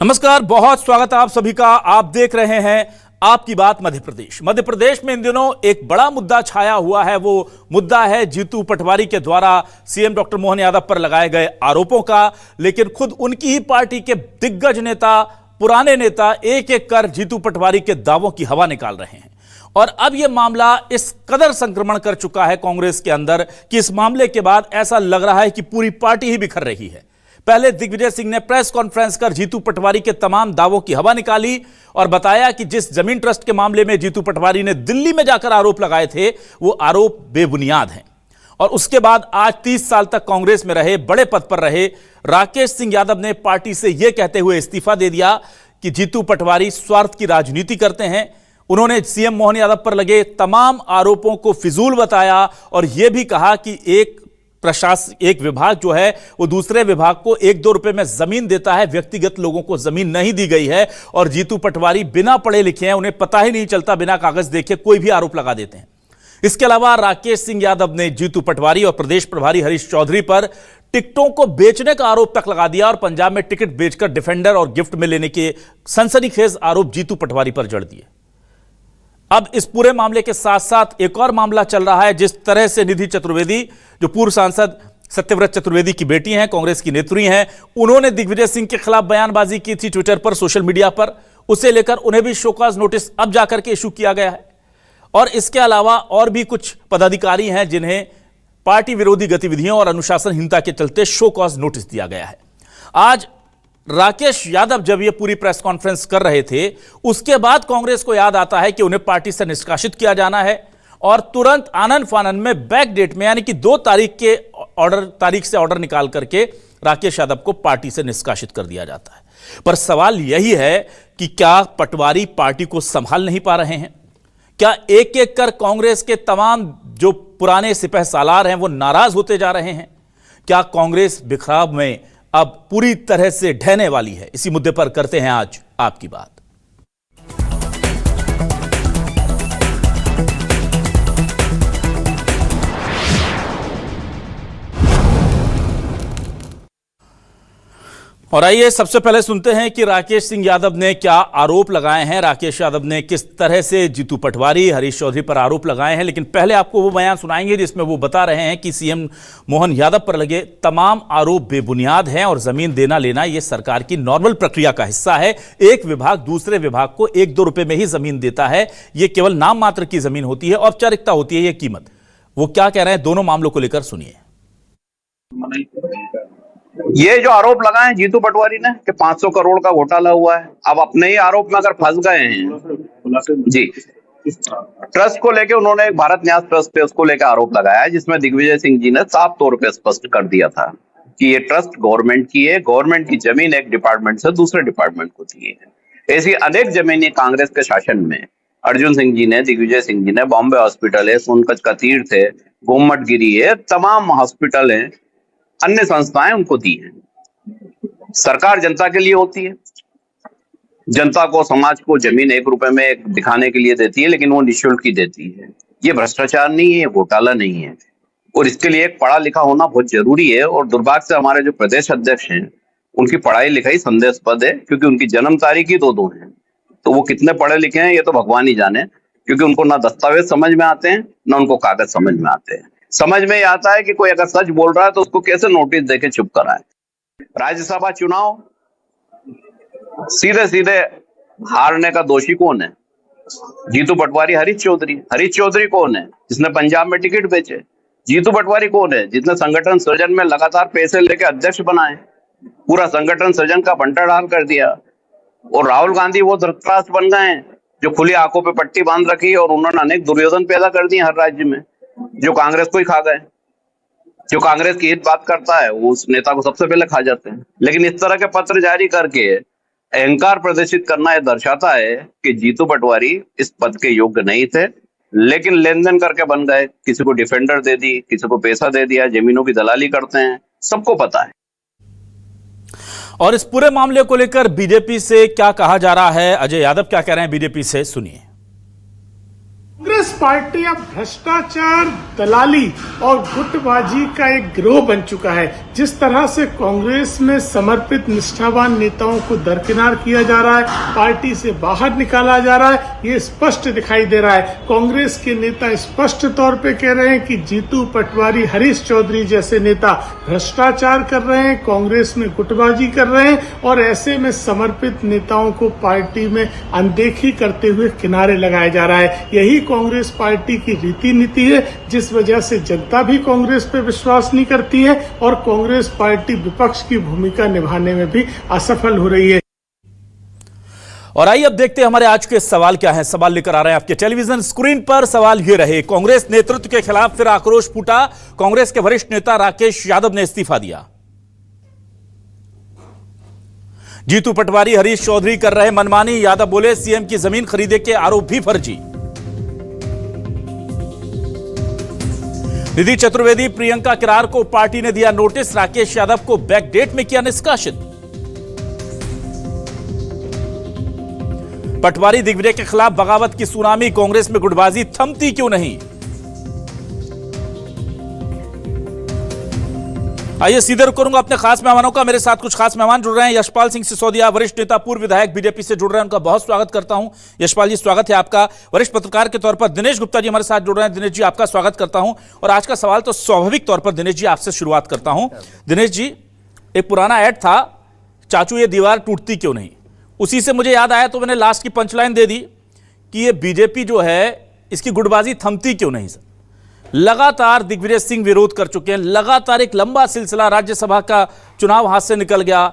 नमस्कार, बहुत स्वागत है आप सभी का। आप देख रहे हैं आपकी बात मध्य प्रदेश। मध्य प्रदेश में इन दिनों एक बड़ा मुद्दा छाया हुआ है। वो मुद्दा है जीतू पटवारी के द्वारा सीएम डॉक्टर मोहन यादव पर लगाए गए आरोपों का। लेकिन खुद उनकी ही पार्टी के दिग्गज नेता, पुराने नेता एक एक कर जीतू पटवारी के दावों की हवा निकाल रहे हैं। और अब यह मामला इस कदर संक्रमण कर चुका है कांग्रेस के अंदर कि इस मामले के बाद ऐसा लग रहा है कि पूरी पार्टी ही बिखर रही है। पहले दिग्विजय सिंह ने प्रेस कॉन्फ्रेंस कर जीतू पटवारी के तमाम दावों की हवा निकाली और बताया कि जिस जमीन ट्रस्ट के मामले में जीतू पटवारी ने दिल्ली में जाकर आरोप लगाए थे, वो आरोप बेबुनियाद हैं। और उसके बाद आज 30 साल तक कांग्रेस में रहे, बड़े पद पर रहे राकेश सिंह यादव ने पार्टी से यह कहते हुए इस्तीफा दे दिया कि जीतू पटवारी स्वार्थ की राजनीति करते हैं। उन्होंने सीएम मोहन यादव पर लगे तमाम आरोपों को फिजूल बताया और यह भी कहा कि एक विभाग जो है वो दूसरे विभाग को 1-2 रुपए में जमीन देता है, व्यक्तिगत लोगों को जमीन नहीं दी गई है। और जीतू पटवारी बिना पढ़े लिखे हैं, उन्हें पता ही नहीं चलता, बिना कागज देखे कोई भी आरोप लगा देते हैं। इसके अलावा राकेश सिंह यादव ने जीतू पटवारी और प्रदेश प्रभारी हरीश चौधरी पर टिकटों को बेचने का आरोप तक लगा दिया और पंजाब में टिकट बेचकर डिफेंडर और गिफ्ट में लेने के सनसनीखेज आरोप जीतू पटवारी पर जड़ दिए। अब इस पूरे मामले के साथ साथ एक और मामला चल रहा है। जिस तरह से निधि चतुर्वेदी, जो पूर्व सांसद सत्यव्रत चतुर्वेदी की बेटी हैं, कांग्रेस की नेत्री हैं, उन्होंने दिग्विजय सिंह के खिलाफ बयानबाजी की थी ट्विटर पर, सोशल मीडिया पर। उसे लेकर उन्हें भी शोकॉज नोटिस अब जाकर के इशू किया गया है। और इसके अलावा और भी कुछ पदाधिकारी हैं जिन्हें पार्टी विरोधी गतिविधियों और अनुशासनहीनता के चलते शोकॉज नोटिस दिया गया है। आज राकेश यादव जब ये पूरी प्रेस कॉन्फ्रेंस कर रहे थे, उसके बाद कांग्रेस को याद आता है कि उन्हें पार्टी से निष्कासित किया जाना है और तुरंत आनन फानन में बैक डेट में, यानी कि 2 तारीख से ऑर्डर निकाल करके राकेश यादव को पार्टी से निष्कासित कर दिया जाता है। पर सवाल यही है कि क्या पटवारी पार्टी को संभाल नहीं पा रहे हैं? क्या एक एक कर कांग्रेस के तमाम जो पुराने सिपह सालार हैं वो नाराज होते जा रहे हैं? क्या कांग्रेस बिखराव में अब पूरी तरह से ढहने वाली है? इसी मुद्दे पर करते हैं आज आपकी बात। और आइए सबसे पहले सुनते हैं कि राकेश सिंह यादव ने क्या आरोप लगाए हैं। राकेश यादव ने किस तरह से जीतू पटवारी, हरीश चौधरी पर आरोप लगाए हैं। लेकिन पहले आपको वो बयान सुनाएंगे जिसमें वो बता रहे हैं कि सीएम मोहन यादव पर लगे तमाम आरोप बेबुनियाद हैं और जमीन देना लेना ये सरकार की नॉर्मल प्रक्रिया का हिस्सा है। एक विभाग दूसरे विभाग को 1-2 रुपए में ही जमीन देता है। ये केवल नाम मात्र की जमीन होती है, औपचारिकता होती है ये कीमत। वो क्या कह रहे हैं, दोनों मामलों को लेकर सुनिए। ये जो आरोप लगाए हैं जीतू पटवारी ने कि 500 करोड़ का घोटाला हुआ है, अब अपने ही आरोप में अगर फंस गए हैं जी। ट्रस्ट को लेके उन्होंने एक भारत न्यास ट्रस्ट पे उसको लेकर आरोप लगाया है, जिसमें दिग्विजय सिंह जी ने साफ तौर पे स्पष्ट कर दिया था कि ये ट्रस्ट गवर्नमेंट की है, गवर्नमेंट की जमीन एक डिपार्टमेंट से दूसरे डिपार्टमेंट को दी है। ऐसी अनेक जमीनें कांग्रेस के शासन में अर्जुन सिंह जी ने, दिग्विजय सिंह जी ने, बॉम्बे हॉस्पिटल है, सोनकच का तीर्थ है, गोमट गिरी है, तमाम हॉस्पिटल है, अन्य संस्थाएं उनको दी हैं। सरकार जनता के लिए होती है, जनता को, समाज को जमीन 1 रुपए में दिखाने के लिए देती है, लेकिन वो निःशुल्क ही देती है। ये भ्रष्टाचार नहीं है, ये घोटाला नहीं है। और इसके लिए एक पढ़ा लिखा होना बहुत जरूरी है। और दुर्भाग्य से हमारे जो प्रदेश अध्यक्ष हैं, उनकी पढ़ाई लिखाई संदेहास्पद है, क्योंकि उनकी जन्म तारीख ही 2-2 है। तो वो कितने पढ़े लिखे हैं ये तो भगवान ही जाने, क्योंकि उनको ना दस्तावेज समझ में आते हैं, ना उनको कागज समझ में आते हैं। समझ में ही आता है कि कोई अगर सच बोल रहा है तो उसको कैसे नोटिस देके चुप कराए। राज्यसभा चुनाव सीधे सीधे हारने का दोषी कौन है? जीतू पटवारी, हरीश चौधरी। हरीश चौधरी कौन है? जिसने पंजाब में टिकट बेचे। जीतू पटवारी कौन है? जिसने संगठन सृजन में लगातार पैसे लेके अध्यक्ष बनाए, पूरा संगठन सृजन का बंटाढाल कर दिया। और राहुल गांधी वो धृतराष्ट्र बन गए हैं जो खुली आंखों पे पट्टी बांध रखी और उन्होंने अनेक दुर्योधन पैदा कर दिए हर राज्य में, जो कांग्रेस को ही खा गए। जो कांग्रेस की हित बात करता है वो उस नेता को सबसे पहले खा जाते हैं। लेकिन इस तरह के पत्र जारी करके अहंकार प्रदर्शित करना यह दर्शाता है कि जीतू पटवारी इस पद के योग्य नहीं थे, लेकिन लेन देन करके बन गए। किसी को डिफेंडर दे दी, किसी को पैसा दे दिया, जमीनों की दलाली करते हैं, सबको पता है। और इस पूरे मामले को लेकर बीजेपी से क्या कहा जा रहा है, अजय यादव क्या कह रहे हैं बीजेपी से, सुनिए। कांग्रेस पार्टी अब भ्रष्टाचार, दलाली और गुटबाजी का एक गिरोह बन चुका है। जिस तरह से कांग्रेस में समर्पित निष्ठावान नेताओं को दरकिनार किया जा रहा है, पार्टी से बाहर निकाला जा रहा है, ये स्पष्ट दिखाई दे रहा है। कांग्रेस के नेता स्पष्ट तौर पे कह रहे हैं कि जीतू पटवारी, हरीश चौधरी जैसे नेता भ्रष्टाचार कर रहे हैं, कांग्रेस में गुटबाजी कर रहे हैं और ऐसे में समर्पित नेताओं को पार्टी में अनदेखी करते हुए किनारे लगाया जा रहा है। यही कांग्रेस पार्टी की रीति नीति है, जिस वजह से जनता भी कांग्रेस पे विश्वास नहीं करती है और कांग्रेस पार्टी विपक्ष की भूमिका निभाने में भी असफल हो रही है। और आइए अब देखते हैं हमारे आज के सवाल क्या है। सवाल लेकर आ रहे हैं आपके टेलीविजन स्क्रीन पर। सवाल ये रहे, कांग्रेस नेतृत्व के खिलाफ फिर आक्रोश फूटा, कांग्रेस के वरिष्ठ नेता राकेश यादव ने इस्तीफा दिया। जीतू पटवारी, हरीश चौधरी कर रहे मनमानी, यादव बोले सीएम की जमीन खरीदे के आरोप भी फर्जी। निधि चतुर्वेदी, प्रियंका किरार को पार्टी ने दिया नोटिस, राकेश यादव को बैकडेट में किया निष्कासित। पटवारी, दिग्विजय के खिलाफ बगावत की सुनामी, कांग्रेस में गुटबाजी थमती क्यों नहीं। आइए सीधे रुक करूंगा अपने खास मेहमानों का। मेरे साथ कुछ खास मेहमान जुड़ रहे हैं। यशपाल सिंह सिसोदिया, वरिष्ठ नेता, पूर्व विधायक, बीजेपी से जुड़ रहे हैं, उनका बहुत स्वागत करता हूं। यशपाल जी, स्वागत है आपका। वरिष्ठ पत्रकार के तौर पर दिनेश गुप्ता जी हमारे साथ जुड़ रहे हैं। दिनेश जी, आपका स्वागत करता हूं। और आज का सवाल तो स्वाभाविक तौर पर दिनेश जी आपसे शुरुआत करता हूं। दिनेश जी, एक पुराना ऐड था, चाचू ये दीवार टूटती क्यों नहीं, उसी से मुझे याद आया तो मैंने लास्ट की पंचलाइन दे दी कि ये बीजेपी जो है इसकी गुटबाजी थमती क्यों नहीं। सर, लगातार दिग्विजय सिंह विरोध कर चुके हैं, लगातार एक लंबा सिलसिला, राज्यसभा का चुनाव हाथ से निकल गया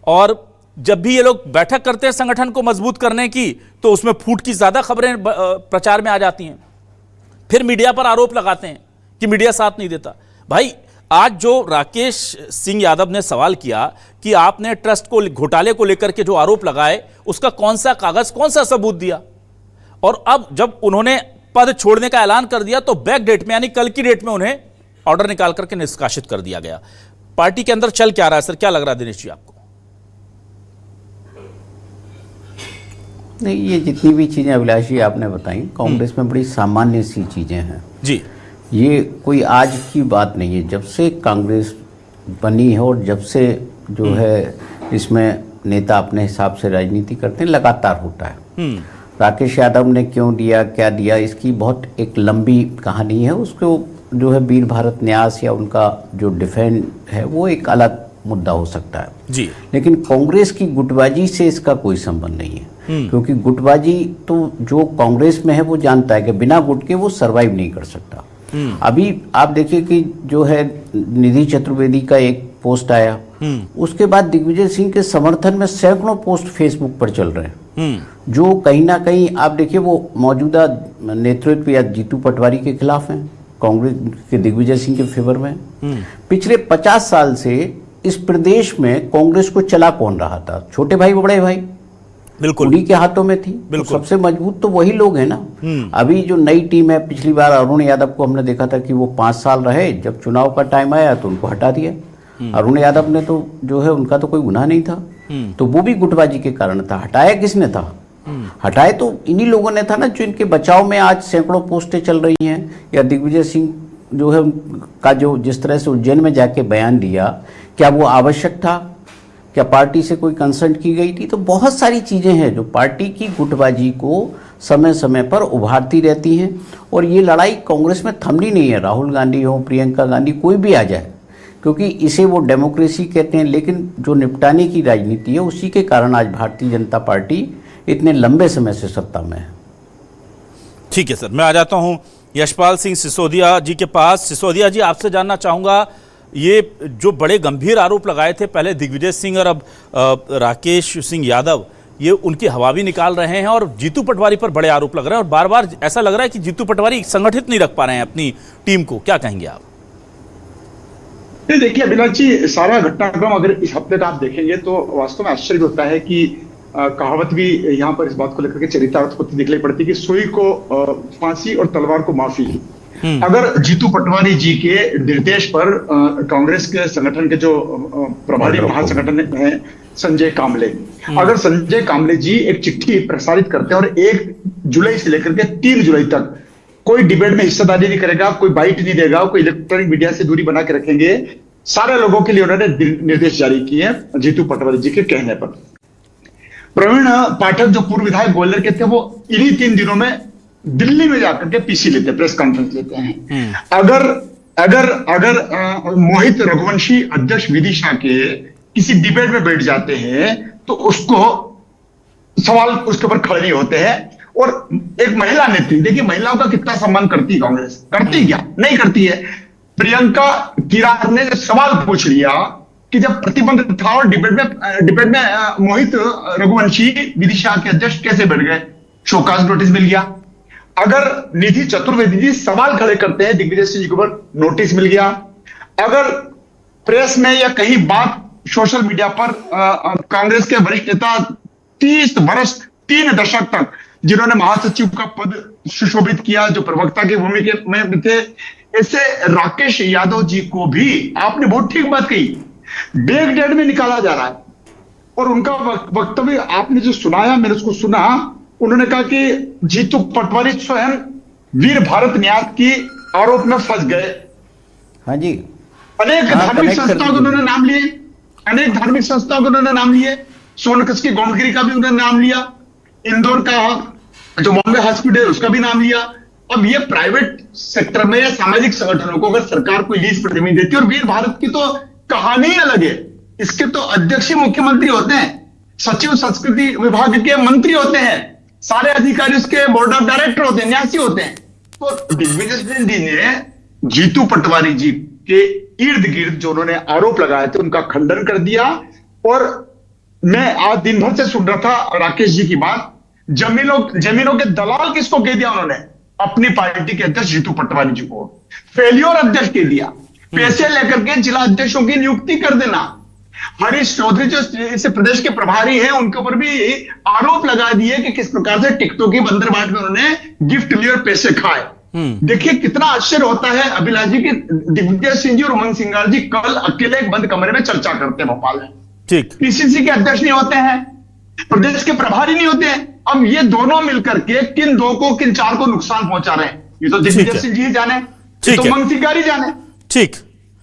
और जब भी ये लोग बैठक करते हैं संगठन को मजबूत करने की तो उसमें फूट की ज्यादा खबरें प्रचार में आ जाती हैं। फिर मीडिया पर आरोप लगाते हैं कि मीडिया साथ नहीं देता। भाई, आज जो राकेश सिंह यादव ने सवाल किया कि आपने ट्रस्ट को घोटाले को लेकर के जो आरोप लगाए उसका कौन सा कागज, कौन सा सबूत दिया, और अब जब उन्होंने पद छोड़ने का ऐलान कर दिया तो बैक डेट में यानी कल की डेट में उन्हें ऑर्डर निकाल करके निष्कासित कर दिया गया। पार्टी के अंदर चल क्या रहा है सर, क्या लग रहा है दिनेश जी आपको? नहीं, ये जितनी भी चीजें अभिलाषी आपने बताई कांग्रेस में बड़ी सामान्य सी चीजें हैं जी। ये कोई आज की बात नहीं है। जब से कांग्रेस बनी है और जब से जो है इसमें नेता अपने हिसाब से राजनीति करते हैं, लगातार होता है। राकेश यादव ने क्यों दिया, क्या दिया, इसकी बहुत एक लंबी कहानी है। उसको जो है वीर भारत न्यास या उनका जो डिफेंड है वो एक अलग मुद्दा हो सकता है जी। लेकिन कांग्रेस की गुटबाजी से इसका कोई संबंध नहीं है, क्योंकि गुटबाजी तो जो कांग्रेस में है वो जानता है कि बिना गुट के वो सरवाइव नहीं कर सकता। अभी आप देखिए कि जो है निधि चतुर्वेदी का एक पोस्ट आया, उसके बाद दिग्विजय सिंह के समर्थन में सैकड़ों पोस्ट फेसबुक पर चल रहे हैं जो कहीं ना कहीं आप देखिए वो मौजूदा नेतृत्व या जीतू पटवारी के खिलाफ हैं, कांग्रेस के दिग्विजय सिंह के फेवर में। पिछले 50 साल से इस प्रदेश में कांग्रेस को चला कौन रहा था? छोटे भाई बड़े भाई, बिल्कुल उन्हीं के हाथों में थी। तो सबसे मजबूत तो वही लोग हैं ना। अभी जो नई टीम है, पिछली बार अरुण यादव को हमने देखा था कि वो 5 साल रहे, जब चुनाव का टाइम आया तो उनको हटा दिया। अरुण यादव ने तो जो है उनका तो कोई गुनाह नहीं था, तो वो भी गुटबाजी के कारण था। हटाया किसने था? हटाए तो इन्हीं लोगों ने था ना, जो इनके बचाव में आज सैकड़ों पोस्टें चल रही हैं। या दिग्विजय सिंह जो है का जो जिस तरह से उज्जैन में जाके बयान दिया, क्या वो आवश्यक था? क्या पार्टी से कोई कंसल्ट की गई थी? तो बहुत सारी चीजें हैं जो पार्टी की गुटबाजी को समय समय पर उभारती रहती हैं और ये लड़ाई कांग्रेस में थमनी नहीं है। राहुल गांधी हो, प्रियंका गांधी, कोई भी आ जाए, क्योंकि इसे वो डेमोक्रेसी कहते हैं, लेकिन जो निपटाने की राजनीति है उसी के कारण आज भारतीय जनता पार्टी इतने लंबे समय से सत्ता में है। ठीक है सर, मैं आ जाता हूं यशपाल सिंह सिसोदिया जी के पास। सिसोदिया जी, आपसे जानना चाहूंगा, ये जो बड़े गंभीर आरोप लगाए थे पहले दिग्विजय सिंह और अब राकेश सिंह यादव, ये उनकी हवा भी निकाल रहे हैं और जीतू पटवारी पर बड़े आरोप लग रहे हैं और बार बार ऐसा लग रहा है कि जीतू पटवारी संगठित नहीं रख पा रहे हैं अपनी टीम को, क्या कहेंगे आप? देखिए अभिलाष जी, सारा घटनाक्रम अगर इस हफ्ते का आप देखेंगे तो वास्तव में आश्चर्य होता है कि कहावत भी यहाँ पर इस बात को लेकर के चरितार्थ होती दिखलाई पड़ती है कि सुई को फांसी और तलवार को माफी। अगर जीतू पटवारी जी के निर्देश पर कांग्रेस के संगठन के जो प्रभारी महासंगठन है संजय कामले, अगर संजय कामले जी एक चिट्ठी प्रसारित करते हैं और एक जुलाई से लेकर के 3 जुलाई तक कोई डिबेट में हिस्सेदारी नहीं करेगा, कोई बाइट नहीं देगा, कोई इलेक्ट्रॉनिक मीडिया से दूरी बना के रखेंगे। सारे लोगों के लिए उन्होंने निर्देश जारी किए हैं जीतू पटवारी जी के कहने पर। प्रवीण पाठक जो पूर्व विधायक ग्वालियर के थे, वो इन्हीं 3 दिनों में दिल्ली में जाकर के पीसी लेते हैं, प्रेस कॉन्फ्रेंस लेते हैं। अगर मोहित रघुवंशी अध्यक्ष विदिशा के किसी डिबेट में बैठ जाते हैं तो उसको सवाल उसके ऊपर खड़े नहीं होते हैं। और एक महिला नेत्री, देखिए महिलाओं का कितना सम्मान करती है कांग्रेस, करती क्या नहीं करती है। प्रियंका किरार ने सवाल पूछ लिया कि जब प्रतिबंध था और डिबेट में मोहित रघुवंशी विदिशा के अध्यक्ष कैसे बैठ गए, शोकाज नोटिस मिल गया। अगर निधि चतुर्वेदी जी सवाल खड़े करते हैं दिग्विजय सिंह जी के ऊपर, नोटिस मिल गया। अगर प्रेस में या कहीं बात सोशल मीडिया पर कांग्रेस के वरिष्ठ नेता 30 वर्ष 3 दशक तक जिन्होंने महासचिव का पद सुशोभित किया, जो प्रवक्ता की भूमिका में थे, ऐसे राकेश यादव जी को भी आपने बहुत ठीक बात कही, बैक डेट में निकाला जा रहा है। और उनका वक्तव्य आपने जो सुनाया, मैंने उसको सुना, उन्होंने कहा कि जीतू पटवारी स्वयं वीर भारत न्यास की आरोप में फंस गए। हाँ जी, अनेक धार्मिक संस्थाओं के उन्होंने नाम लिए, अनेक धार्मिक संस्थाओं के उन्होंने नाम लिए, सोनकस की गोंडगिरी का भी उन्होंने नाम लिया, इंदौर का जो बॉम्बे हॉस्पिटल उसका भी नाम लिया। अब ये प्राइवेट सेक्टर में या सामाजिक संगठनों को अगर सरकार कोई लीज पर जमीन देती है, और वीर भारत की तो कहानी अलग है, इसके तो अध्यक्ष ही मुख्यमंत्री होते हैं, सचिव संस्कृति विभाग के मंत्री होते हैं, सारे अधिकारी उसके बोर्ड ऑफ डायरेक्टर होते हैं, न्यासी होते हैं। तो दिग्विजय सिंह जी ने जीतू पटवारी जी के इर्द गिर्द जो उन्होंने आरोप लगाए थे उनका खंडन कर दिया। और मैं आज दिन भर से सुन रहा था राकेश जी की बात, जमीनों के दलाल किसको कह दिया उन्होंने, अपनी पार्टी के अध्यक्ष जीतू पटवारी जी को फेल्योर अध्यक्ष कह दिया। पैसे लेकर के जिला अध्यक्षों की नियुक्ति कर देना। हरीश चौधरी जो इस प्रदेश के प्रभारी हैं, उनके ऊपर भी आरोप लगा दिए कि किस प्रकार से टिकटों की बंदरबाट में उन्होंने गिफ्ट लिए और पैसे खाए। देखिए कितना आश्चर्य होता है। अभिलाष जी की दिग्विजय सिंह जी और उमंग सिंगार जी कल अकेले एक बंद कमरे में चर्चा करते हैं भोपाल में, ठीक, पीसीसी के अध्यक्ष नहीं होते हैं, प्रदेश के प्रभारी नहीं होते हैं। अब ये दोनों मिलकर के किन 2 को किन 4 को नुकसान पहुंचा रहे हैं, ये तो दिग्विजय सिंह जी जाने, तो उमंग सिंगार ही जाने। ठीक।